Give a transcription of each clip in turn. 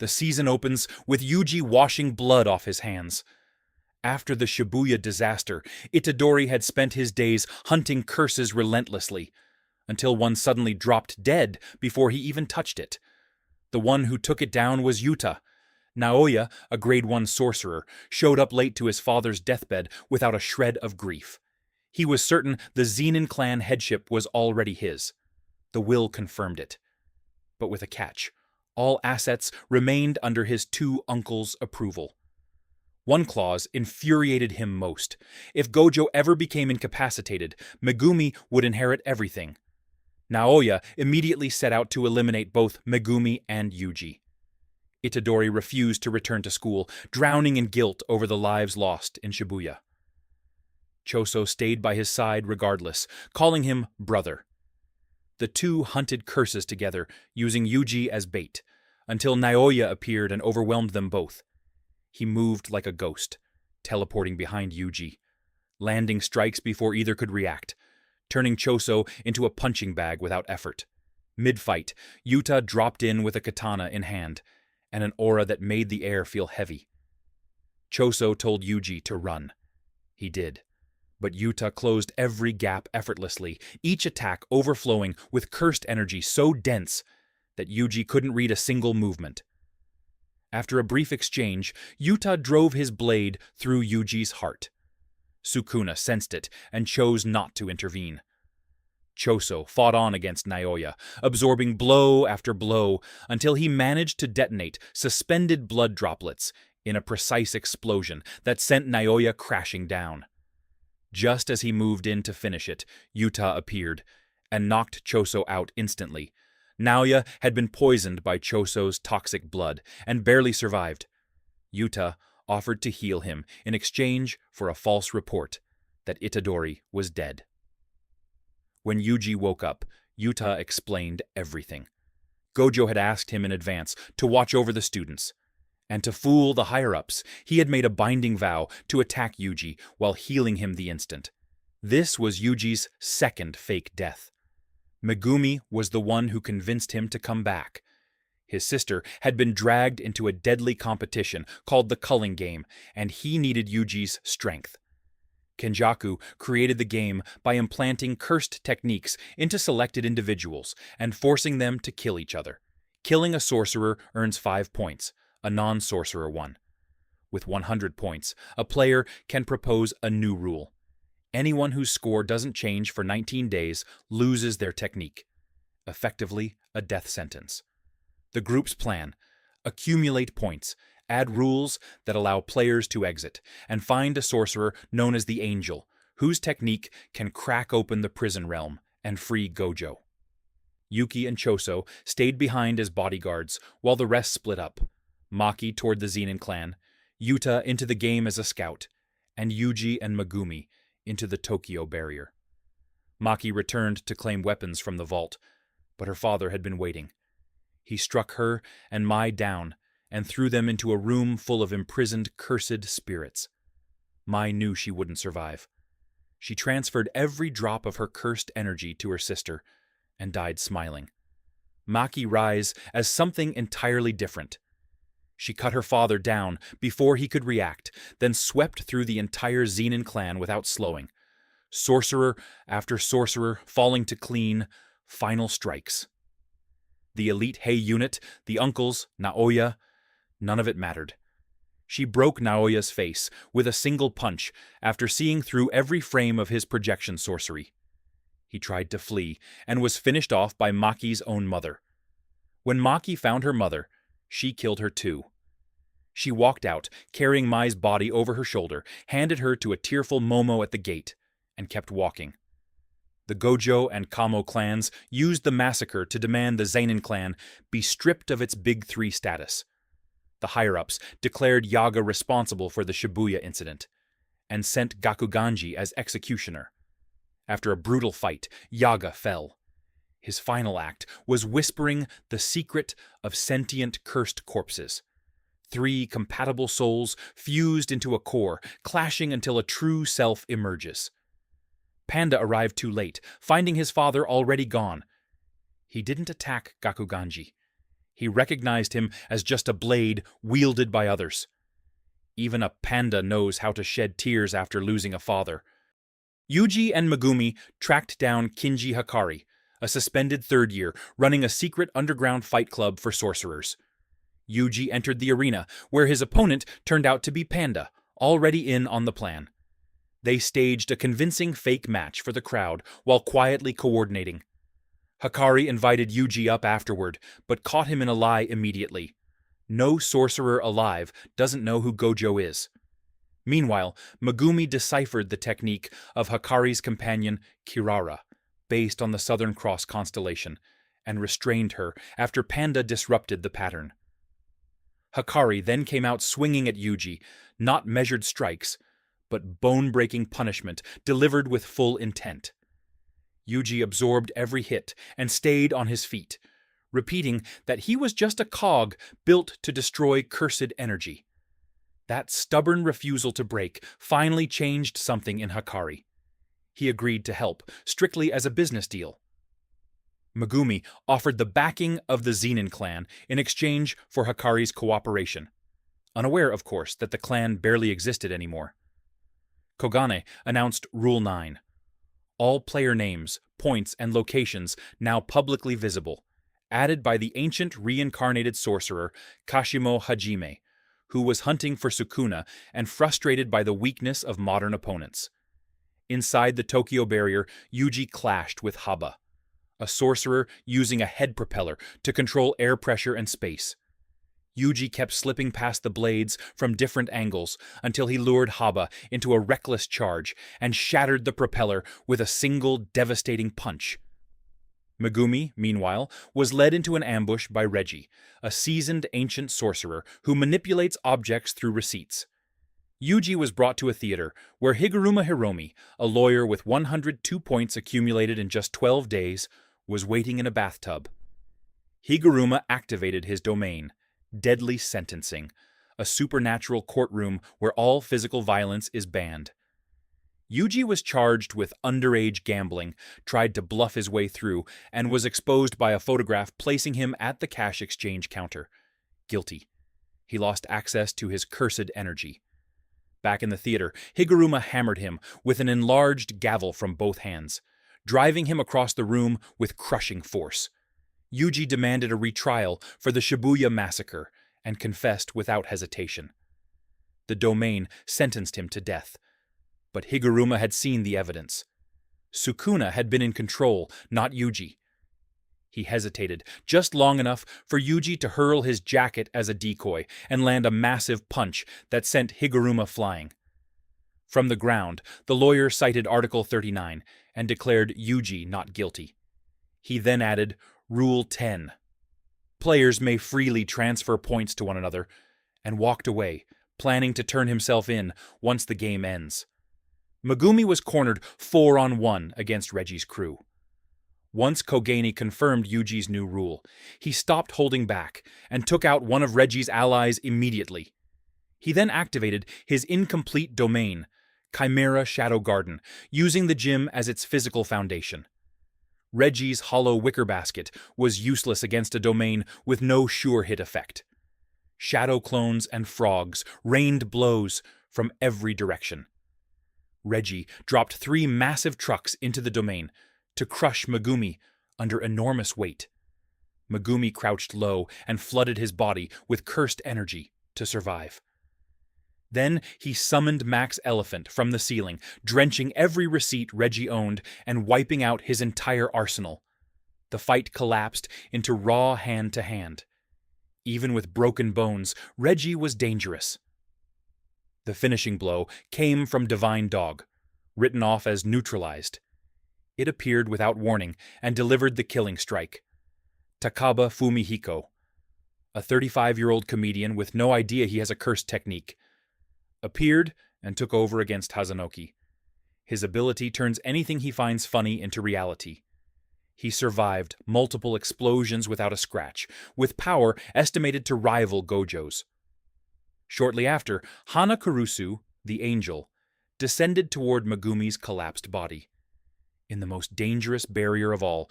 The season opens with Yuji washing blood off his hands. After the Shibuya disaster, Itadori had spent his days hunting curses relentlessly, until one suddenly dropped dead before he even touched it. The one who took it down was Yuta. Naoya, a grade 1 sorcerer, showed up late to his father's deathbed without a shred of grief. He was certain the Zenin clan headship was already his. The will confirmed it. But with a catch. All assets remained under his two uncles' approval. One clause infuriated him most. If Gojo ever became incapacitated, Megumi would inherit everything. Naoya immediately set out to eliminate both Megumi and Yuji. Itadori refused to return to school, drowning in guilt over the lives lost in Shibuya. Choso stayed by his side regardless, calling him brother. The two hunted curses together, using Yuji as bait, until Naoya appeared and overwhelmed them both. He moved like a ghost, teleporting behind Yuji, landing strikes before either could react, turning Choso into a punching bag without effort. Mid-fight, Yuta dropped in with a katana in hand, and an aura that made the air feel heavy. Choso told Yuji to run. He did. But Yuta closed every gap effortlessly, each attack overflowing with cursed energy so dense that Yuji couldn't read a single movement. After a brief exchange, Yuta drove his blade through Yuji's heart. Sukuna sensed it and chose not to intervene. Choso fought on against Naoya, absorbing blow after blow until he managed to detonate suspended blood droplets in a precise explosion that sent Naoya crashing down. Just as he moved in to finish it, Yuta appeared and knocked Choso out instantly. Naoya had been poisoned by Choso's toxic blood and barely survived. Yuta offered to heal him in exchange for a false report that Itadori was dead. When Yuji woke up, Yuta explained everything. Gojo had asked him in advance to watch over the students. And to fool the higher-ups, he had made a binding vow to attack Yuji while healing him the instant. This was Yuji's second fake death. Megumi was the one who convinced him to come back. His sister had been dragged into a deadly competition called the Culling Game, and he needed Yuji's strength. Kenjaku created the game by implanting cursed techniques into selected individuals and forcing them to kill each other. Killing a sorcerer earns 5 points. A non-sorcerer 1. With 100 points, a player can propose a new rule. Anyone whose score doesn't change for 19 days loses their technique. Effectively, a death sentence. The group's plan: accumulate points, add rules that allow players to exit, and find a sorcerer known as the Angel, whose technique can crack open the prison realm and free Gojo. Yuki and Choso stayed behind as bodyguards while the rest split up. Maki toward the Zenin clan, Yuta into the game as a scout, and Yuji and Megumi into the Tokyo barrier. Maki returned to claim weapons from the vault, but her father had been waiting. He struck her and Mai down and threw them into a room full of imprisoned, cursed spirits. Mai knew she wouldn't survive. She transferred every drop of her cursed energy to her sister and died smiling. Maki rise as something entirely different. She cut her father down before he could react, then swept through the entire Zenin clan without slowing. Sorcerer after sorcerer falling to clean, final strikes. The elite Hei unit, the uncles, Naoya, none of it mattered. She broke Naoya's face with a single punch after seeing through every frame of his projection sorcery. He tried to flee and was finished off by Maki's own mother. When Maki found her mother, she killed her too. She walked out, carrying Mai's body over her shoulder, handed her to a tearful Momo at the gate, and kept walking. The Gojo and Kamo clans used the massacre to demand the Zenin clan be stripped of its Big Three status. The higher-ups declared Yaga responsible for the Shibuya Incident, and sent Gakuganji as executioner. After a brutal fight, Yaga fell. His final act was whispering the secret of sentient cursed corpses. 3 compatible souls fused into a core, clashing until a true self emerges. Panda arrived too late, finding his father already gone. He didn't attack Gakuganji. He recognized him as just a blade wielded by others. Even a panda knows how to shed tears after losing a father. Yuji and Megumi tracked down Kinji Hikari, a suspended third year running a secret underground fight club for sorcerers. Yuji entered the arena, where his opponent turned out to be Panda, already in on the plan. They staged a convincing fake match for the crowd while quietly coordinating. Hikari invited Yuji up afterward, but caught him in a lie immediately. No sorcerer alive doesn't know who Gojo is. Meanwhile, Megumi deciphered the technique of Hikari's companion Kirara, based on the Southern Cross constellation, and restrained her after Panda disrupted the pattern. Hikari then came out swinging at Yuji, not measured strikes, but bone-breaking punishment delivered with full intent. Yuji absorbed every hit and stayed on his feet, repeating that he was just a cog built to destroy cursed energy. That stubborn refusal to break finally changed something in Hikari. He agreed to help, strictly as a business deal. Megumi offered the backing of the Zenin clan in exchange for Hikari's cooperation, unaware, of course, that the clan barely existed anymore. Kogane announced Rule 9. All player names, points, and locations now publicly visible, added by the ancient reincarnated sorcerer Kashimo Hajime, who was hunting for Sukuna and frustrated by the weakness of modern opponents. Inside the Tokyo barrier, Yuji clashed with Haba, a sorcerer using a head propeller to control air pressure and space. Yuji kept slipping past the blades from different angles until he lured Haba into a reckless charge and shattered the propeller with a single devastating punch. Megumi, meanwhile, was led into an ambush by Reggie, a seasoned ancient sorcerer who manipulates objects through receipts. Yuji was brought to a theater where Higuruma Hiromi, a lawyer with 102 points accumulated in just 12 days, was waiting in a bathtub. Higuruma activated his domain, Deadly Sentencing, a supernatural courtroom where all physical violence is banned. Yuji was charged with underage gambling, tried to bluff his way through, and was exposed by a photograph placing him at the cash exchange counter. Guilty. He lost access to his cursed energy. Back in the theater, Higuruma hammered him with an enlarged gavel from both hands, driving him across the room with crushing force. Yuji demanded a retrial for the Shibuya massacre and confessed without hesitation. The domain sentenced him to death, but Higuruma had seen the evidence. Sukuna had been in control, not Yuji. He hesitated just long enough for Yuji to hurl his jacket as a decoy and land a massive punch that sent Higuruma flying. From the ground, the lawyer cited Article 39 and declared Yuji not guilty. He then added Rule 10. Players may freely transfer points to one another, and walked away, planning to turn himself in once the game ends. Megumi was cornered 4-on-1 against Reggie's crew. Once Kogane confirmed Yuji's new rule, he stopped holding back and took out one of Reggie's allies immediately. He then activated his incomplete domain, Chimera Shadow Garden, using the gym as its physical foundation. Reggie's hollow wicker basket was useless against a domain with no sure hit effect. Shadow clones and frogs rained blows from every direction. Reggie dropped 3 massive trucks into the domain to crush Megumi under enormous weight. Megumi crouched low and flooded his body with cursed energy to survive. Then he summoned Max Elephant from the ceiling, drenching every receipt Reggie owned and wiping out his entire arsenal. The fight collapsed into raw hand-to-hand. Even with broken bones, Reggie was dangerous. The finishing blow came from Divine Dog, written off as neutralized. It appeared without warning and delivered the killing strike. Takaba Fumihiko, a 35-year-old comedian with no idea he has a cursed technique, appeared and took over against Hazanoki. His ability turns anything he finds funny into reality. He survived multiple explosions without a scratch, with power estimated to rival Gojo's. Shortly after, Hana Kurusu, the angel, descended toward Megumi's collapsed body. In the most dangerous barrier of all,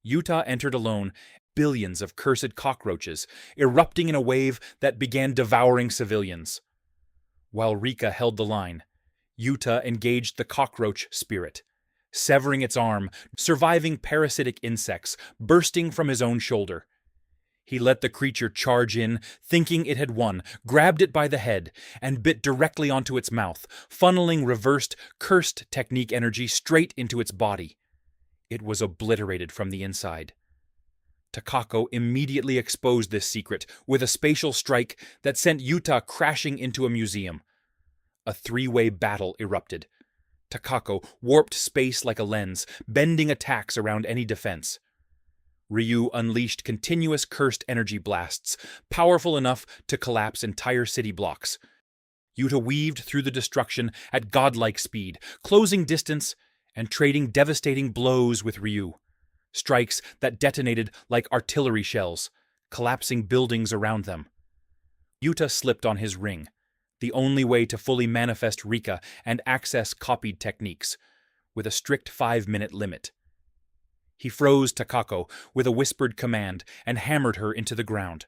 Yuta entered alone billions of cursed cockroaches, erupting in a wave that began devouring civilians. While Rika held the line, Yuta engaged the cockroach spirit, severing its arm, surviving parasitic insects bursting from his own shoulder. He let the creature charge in, thinking it had won, grabbed it by the head, and bit directly onto its mouth, funneling reversed, cursed technique energy straight into its body. It was obliterated from the inside. Takako immediately exposed this secret with a spatial strike that sent Yuta crashing into a museum. A three-way battle erupted. Takako warped space like a lens, bending attacks around any defense. Ryu unleashed continuous cursed energy blasts, powerful enough to collapse entire city blocks. Yuta weaved through the destruction at godlike speed, closing distance and trading devastating blows with Ryu. Strikes that detonated like artillery shells, collapsing buildings around them. Yuta slipped on his ring, the only way to fully manifest Rika and access copied techniques, with a strict 5-minute limit. He froze Takako with a whispered command and hammered her into the ground.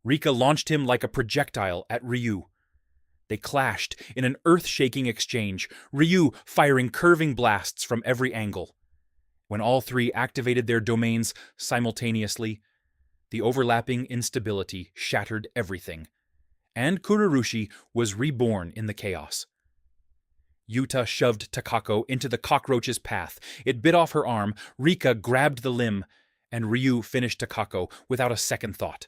Rika launched him like a projectile at Ryu. They clashed in an earth-shaking exchange, Ryu firing curving blasts from every angle. When all three activated their domains simultaneously, the overlapping instability shattered everything, and Kururushi was reborn in the chaos. Yuta shoved Takako into the cockroach's path. It bit off her arm, Rika grabbed the limb, and Ryu finished Takako without a second thought.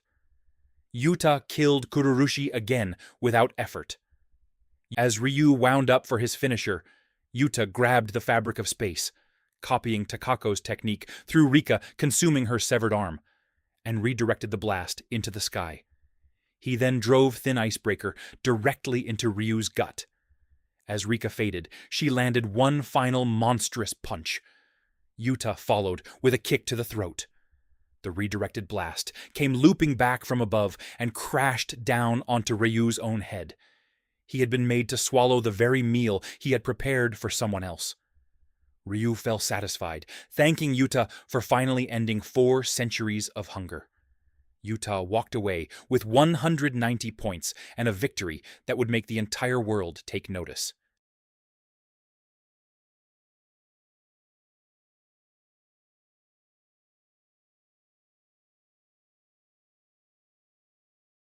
Yuta killed Kururushi again without effort. As Ryu wound up for his finisher, Yuta grabbed the fabric of space, copying Takako's technique through Rika consuming her severed arm, and redirected the blast into the sky. He then drove Thin Icebreaker directly into Ryu's gut. As Rika faded, she landed one final monstrous punch. Yuta followed with a kick to the throat. The redirected blast came looping back from above and crashed down onto Ryu's own head. He had been made to swallow the very meal he had prepared for someone else. Ryu fell satisfied, thanking Yuta for finally ending 4 centuries of hunger. Yuta walked away with 190 points and a victory that would make the entire world take notice.